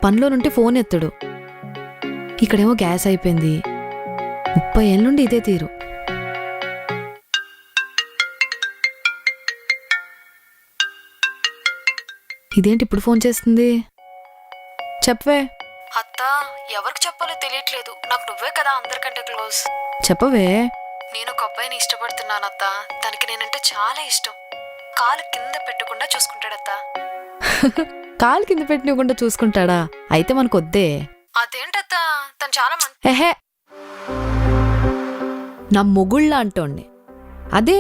పనిలో నుండి ఫోన్ ఎత్తడు. ఇక్కడేమో గ్యాస్ అయిపోయింది. 30 ఏళ్ళ నుండి ఇదే తీరు. ఇదేంటి ఇప్పుడు ఫోన్ చేస్తుంది? చెప్పవే. అత్త, ఎవరికి చెప్పాలో తెలియట్లేదు. నాకు నువ్వే కదా అందరికంటే క్లోజ్. చెప్పవే. నేను ఒక అబ్బాయిని ఇష్టపడుతున్నానత్త. తనకి నేనంటే చాలా ఇష్టం. కాలు కింద పెట్టకుండా చూసుకుంటాడత్త. కాలు కింద పెట్టినకుండా చూసుకుంటాడా? అయితే మనకొద్దే. అదేంటత్త, తను చాలా మంచి. ఎహే, నా మొగుళ్ళ అంటోండి. అదే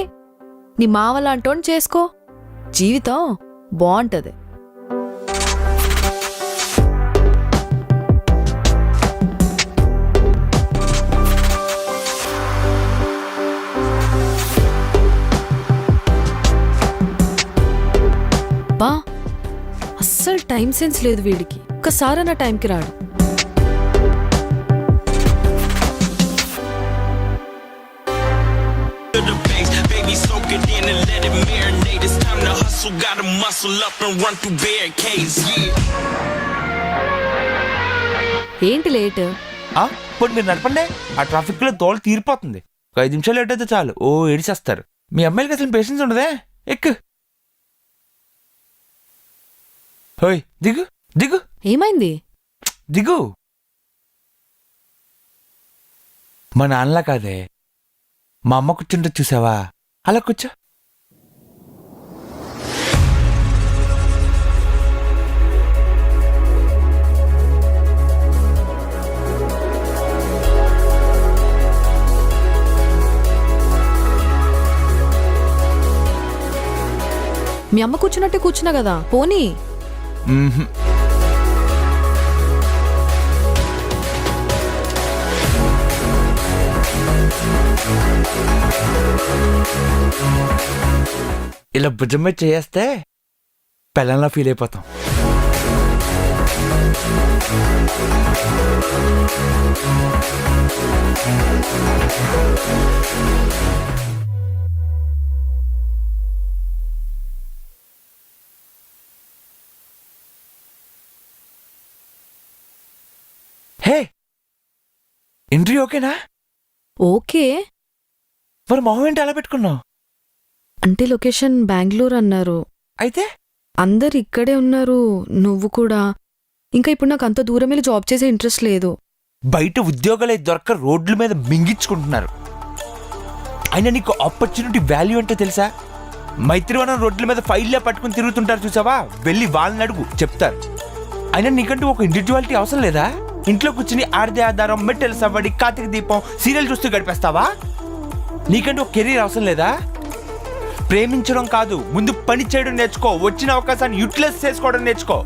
నీ మావల అంటోండి చేసుకో. జీవితం బాగుంటది. బా, అస్సలు టైం సెన్స్ లేదు వీడికి. ఒక్కసారి నా టైంకి రాడు. Soak it in and let it marinate. It's time to hustle, gotta muscle up and run through barricades. ఏంటి లేట్? ఇప్పుడు మీరు నడపండి. ఆ ట్రాఫిక్ లో తోలు తీరిపోతుంది. ఒక 5 నిమిషాలు లేట్ అయితే చాలు ఓ ఏడిచేస్తారు. మీ అమ్మాయిలకి అసలు పేషెన్స్ ఉండదే. ఎక్కు. హోయ్, దిగు దిగు. ఏమైంది? దిగు. మా నాన్నలా కాదే, మా అమ్మ కూర్చుంటే చూసావా, అలా కూర్చో. మీ అమ్మ కూర్చున్నట్టే కూర్చున్నా కదా, పోనీ. ఇలా భుజం మీద చేస్తే పెళ్ళంలా ఫీల్ అయిపోతాం. హే, ఇంటర్వ్యూ ఓకేనా? ఓకే. మరి మొహం ఏంటి అలా పెట్టుకున్నావు? అంటే లొకేషన్ బెంగళూరు అన్నారు. అయితే అందరు ఇక్కడే ఉన్నారు, నువ్వు కూడా. ఇంకా ఇప్పుడు నాకు అంత దూరం వెళ్ళి జాబ్ చేసే ఇంట్రెస్ట్ లేదు. బయట ఉద్యోగాలే దొరక రోడ్ల మీద మింగించుకుంటున్నారు. అయినా నీకు ఆపర్చునిటీ వాల్యూ అంటే తెలుసా? మైత్రివనం రోడ్ల మీద ఫైల్లా పట్టుకుని తిరుగుతుంటారు చూసావా, వెళ్ళి వాళ్ళని అడుగు, చెప్తారు. అయినా నీకంటూ ఒక ఇండివిజువాలిటీ అవసరం లేదా? ఇంట్లో కూర్చుని ఆడదే ఆధారం, మెట్టెల సవ్వడి, కార్తీక దీపం, సీరియల్ చూస్తూ గడిపేస్తావా? నీకంటూ ఒక కెరీర్ అవసరం లేదా? ప్రేమించడం కాదు, ముందు పని చేయడం నేర్చుకో. వచ్చిన అవకాశాన్ని యూటిలైజ్ చేసుకోవడం నేర్చుకో.